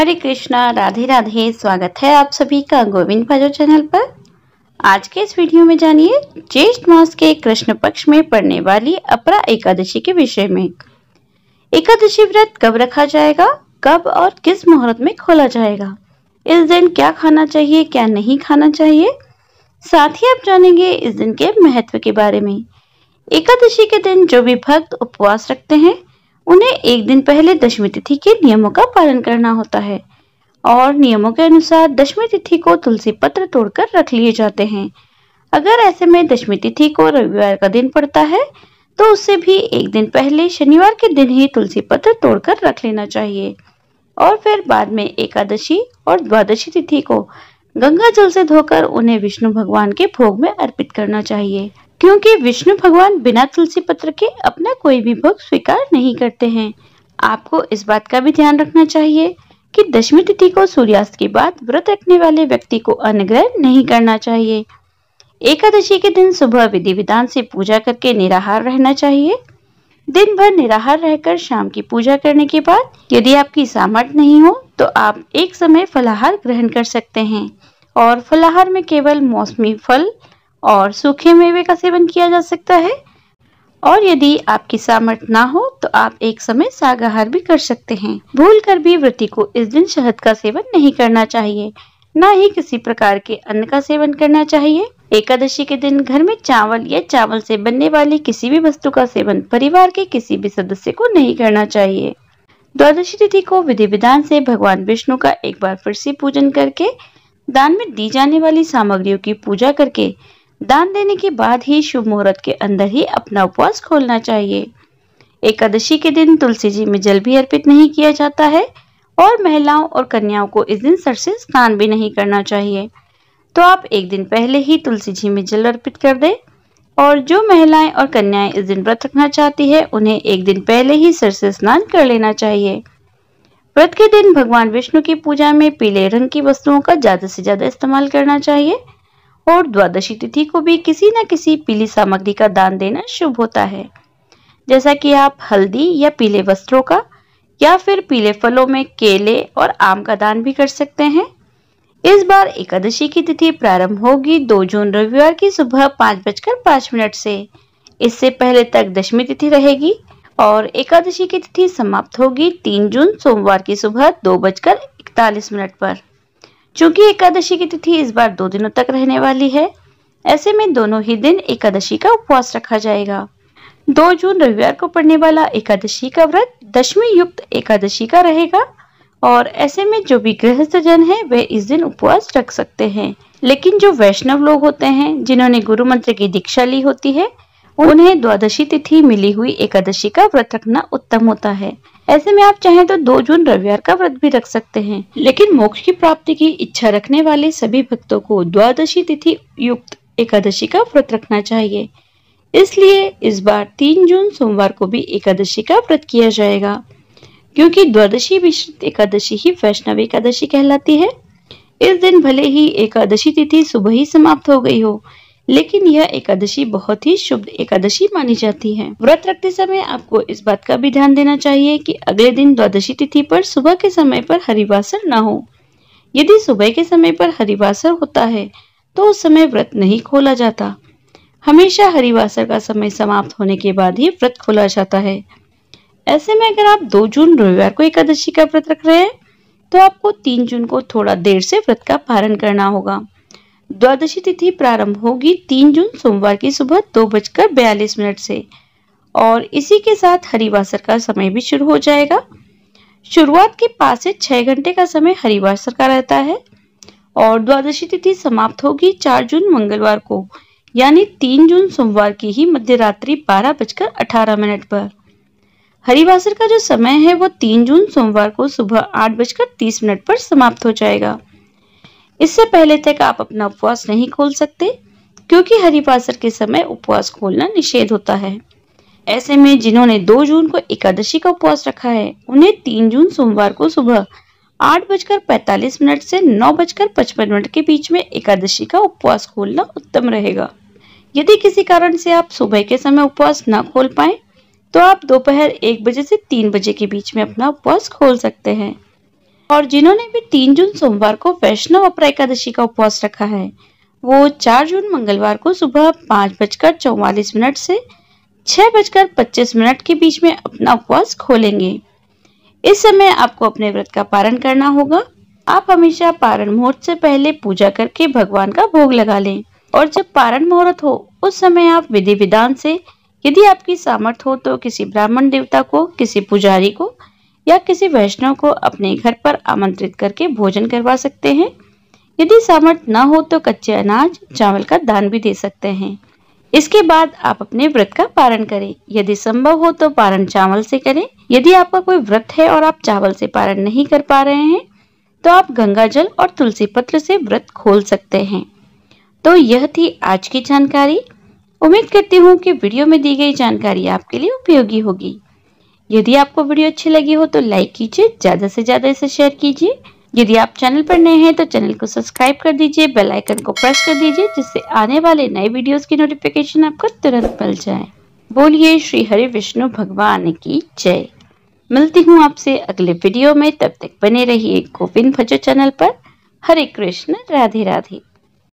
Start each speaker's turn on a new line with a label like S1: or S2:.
S1: हरे कृष्णा, राधे राधे। स्वागत है आप सभी का गोविंद भजो चैनल पर। आज के इस वीडियो में जानिए ज्येष्ठ मास के कृष्ण पक्ष में पड़ने वाली अपरा एकादशी के विषय में। एकादशी व्रत कब रखा जाएगा, कब और किस मुहूर्त में खोला जाएगा, इस दिन क्या खाना चाहिए, क्या नहीं खाना चाहिए। साथ ही आप जानेंगे इस दिन के महत्व के बारे में। एकादशी के दिन जो भी भक्त उपवास रखते हैं उन्हें एक दिन पहले दशमी तिथि के नियमों का पालन करना होता है और नियमों के अनुसार दशमी तिथि को तुलसी पत्र तोड़कर रख लिए जाते हैं। अगर ऐसे में दशमी तिथि को रविवार का दिन पड़ता है तो उससे भी एक दिन पहले शनिवार के दिन ही तुलसी पत्र तोड़कर रख लेना चाहिए और फिर बाद में एकादशी और द्वादशी तिथि को गंगा जल से धोकर उन्हें विष्णु भगवान के भोग में अर्पित करना चाहिए, क्योंकि विष्णु भगवान बिना तुलसी पत्र के अपना कोई भी भोग स्वीकार नहीं करते हैं। आपको इस बात का भी ध्यान रखना चाहिए कि दशमी तिथि को सूर्यास्त के बाद व्रत रखने वाले व्यक्ति को अन्न ग्रहण नहीं करना चाहिए। एकादशी के दिन सुबह विधि विधान से पूजा करके निराहार रहना चाहिए। दिन भर निराहार रहकर शाम की पूजा करने के बाद यदि आपकी सामर्थ्य नहीं हो तो आप एक समय फलाहार ग्रहण कर सकते हैं और फलाहार में केवल मौसमी फल और सूखे मेवे का सेवन किया जा सकता है। और यदि आपकी सामर्थ्य ना हो तो आप एक समय शाकाहार भी कर सकते हैं। भूलकर भी व्रती को इस दिन शहद का सेवन नहीं करना चाहिए, न ही किसी प्रकार के अन्न का सेवन करना चाहिए। एकादशी के दिन घर में चावल या चावल से बनने वाली किसी भी वस्तु का सेवन परिवार के किसी भी सदस्य को नहीं करना चाहिए। द्वादशी तिथि को विधि विधान से भगवान विष्णु का एक बार फिर से पूजन करके दान में दी जाने वाली सामग्रियों की पूजा करके दान देने के बाद ही शुभ मुहूर्त के अंदर ही अपना उपवास खोलना चाहिए। एकादशी के दिन तुलसी जी में जल भी अर्पित नहीं किया जाता है और महिलाओं और कन्याओं को इस दिन सर से स्नान भी नहीं करना चाहिए। तो आप एक दिन पहले ही तुलसी जी में जल अर्पित कर दें और जो महिलाएं और कन्याएं इस दिन व्रत रखना चाहती है उन्हें एक दिन पहले ही सर से स्नान कर लेना चाहिए। व्रत के दिन भगवान विष्णु की पूजा में पीले रंग की वस्तुओं का ज्यादा से ज्यादा इस्तेमाल करना चाहिए और द्वादशी तिथि को भी किसी न किसी पीली सामग्री का दान देना शुभ होता है, जैसा कि आप हल्दी या पीले वस्त्रों का या फिर पीले फलों में केले और आम का दान भी कर सकते हैं। इस बार एकादशी की तिथि प्रारंभ होगी 2 जून रविवार की सुबह 5:05 से। इससे पहले तक दशमी तिथि रहेगी और एकादशी की तिथि समाप्त होगी 3 जून सोमवार की सुबह 2:41 पर। चूंकि एकादशी की तिथि इस बार 2 दिनों तक रहने वाली है, ऐसे में दोनों ही दिन एकादशी का उपवास रखा जाएगा। 2 जून रविवार को पड़ने वाला एकादशी का व्रत दशमी युक्त एकादशी का रहेगा और ऐसे में जो भी गृहस्थ जन है वे इस दिन उपवास रख सकते हैं। लेकिन जो वैष्णव लोग होते हैं जिन्होंने गुरु मंत्र की दीक्षा ली होती है उन्हें द्वादशी तिथि मिली हुई एकादशी का व्रत रखना उत्तम होता है। ऐसे में आप चाहें तो 2 जून रविवार का व्रत भी रख सकते हैं, लेकिन मोक्ष की प्राप्ति की इच्छा रखने वाले सभी भक्तों को द्वादशी तिथि युक्त एकादशी का व्रत रखना चाहिए। इसलिए इस बार 3 जून सोमवार को भी एकादशी का व्रत किया जाएगा, क्योंकि द्वादशी विशुद्ध एकादशी ही वैष्णव एकादशी कहलाती है। इस दिन भले ही एकादशी तिथि सुबह ही समाप्त हो गई हो, लेकिन यह एकादशी बहुत ही शुभ एकादशी मानी जाती है। व्रत रखते समय आपको इस बात का भी ध्यान देना चाहिए कि अगले दिन द्वादशी तिथि पर सुबह के समय पर हरिवासर न हो। यदि सुबह के समय पर हरिवासर होता है तो उस समय व्रत नहीं खोला जाता। हमेशा हरिवासर का समय समाप्त होने के बाद ही व्रत खोला जाता है। ऐसे में अगर आप 2 जून रविवार को एकादशी का व्रत रख रहे हैं तो आपको 3 जून को थोड़ा देर से व्रत का पारण करना होगा। द्वादशी तिथि प्रारंभ होगी 3 जून सोमवार की सुबह 2:42 से और इसी के साथ हरिवासर का समय भी शुरू हो जाएगा। शुरुआत के 5 से 6 घंटे का समय हरिवासर का रहता है और द्वादशी तिथि समाप्त होगी 4 जून मंगलवार को, यानी 3 जून सोमवार की ही मध्य रात्रि 12:18 पर। हरिवासर का जो समय है वो 3 जून सोमवार को सुबह 8:30 पर समाप्त हो जाएगा। इससे पहले तक आप अपना उपवास नहीं खोल सकते, क्योंकि हरिवासर के समय उपवास खोलना निषेध होता है। ऐसे में जिन्होंने 2 जून को एकादशी का उपवास रखा है उन्हें 3 जून सोमवार को सुबह 8:45 से 9:55 के बीच में एकादशी का उपवास खोलना उत्तम रहेगा। यदि किसी कारण से आप सुबह के समय उपवास न खोल पाए तो आप दोपहर 1 बजे से 3 बजे के बीच में अपना उपवास खोल सकते हैं। और जिन्होंने भी 3 जून सोमवार को वैष्णव अपरा एकादशी का उपवास रखा है, वो 4 जून मंगलवार को सुबह 5:44 से 6:25 के बीच में अपना उपवास खोलेंगे। इस समय आपको अपने व्रत का पारण करना होगा। आप हमेशा पारण मुहूर्त से पहले पूजा करके भगवान का भोग लगा लें और जब पारण मुहूर्त हो उस समय आप विधि विधान से, यदि आपकी सामर्थ्य हो तो किसी ब्राह्मण देवता को, किसी पुजारी को या किसी वैष्णव को अपने घर पर आमंत्रित करके भोजन करवा सकते हैं। यदि सामर्थ्य न हो तो कच्चे अनाज, चावल का दान भी दे सकते हैं। इसके बाद आप अपने व्रत का पारण करें। यदि संभव हो तो पारण चावल से करें। यदि आपका कोई व्रत है और आप चावल से पारण नहीं कर पा रहे हैं तो आप गंगा जल और तुलसी पत्र से व्रत खोल सकते हैं। तो यह थी आज की जानकारी। उम्मीद करती हूँ कि वीडियो में दी गई जानकारी आपके लिए उपयोगी होगी। यदि आपको वीडियो अच्छी लगी हो तो लाइक कीजिए, ज्यादा से ज्यादा इसे शेयर कीजिए। यदि आप चैनल पर नए हैं तो चैनल को सब्सक्राइब कर दीजिए, बेल आइकन को प्रेस कर दीजिए जिससे आने वाले नए वीडियोस की नोटिफिकेशन आपको तुरंत मिल जाए। बोलिए श्री हरि विष्णु भगवान की जय। मिलती हूँ आपसे अगले वीडियो में, तब तक बने रहिए गोविंद भजो चैनल पर। हरे कृष्ण, राधे राधे।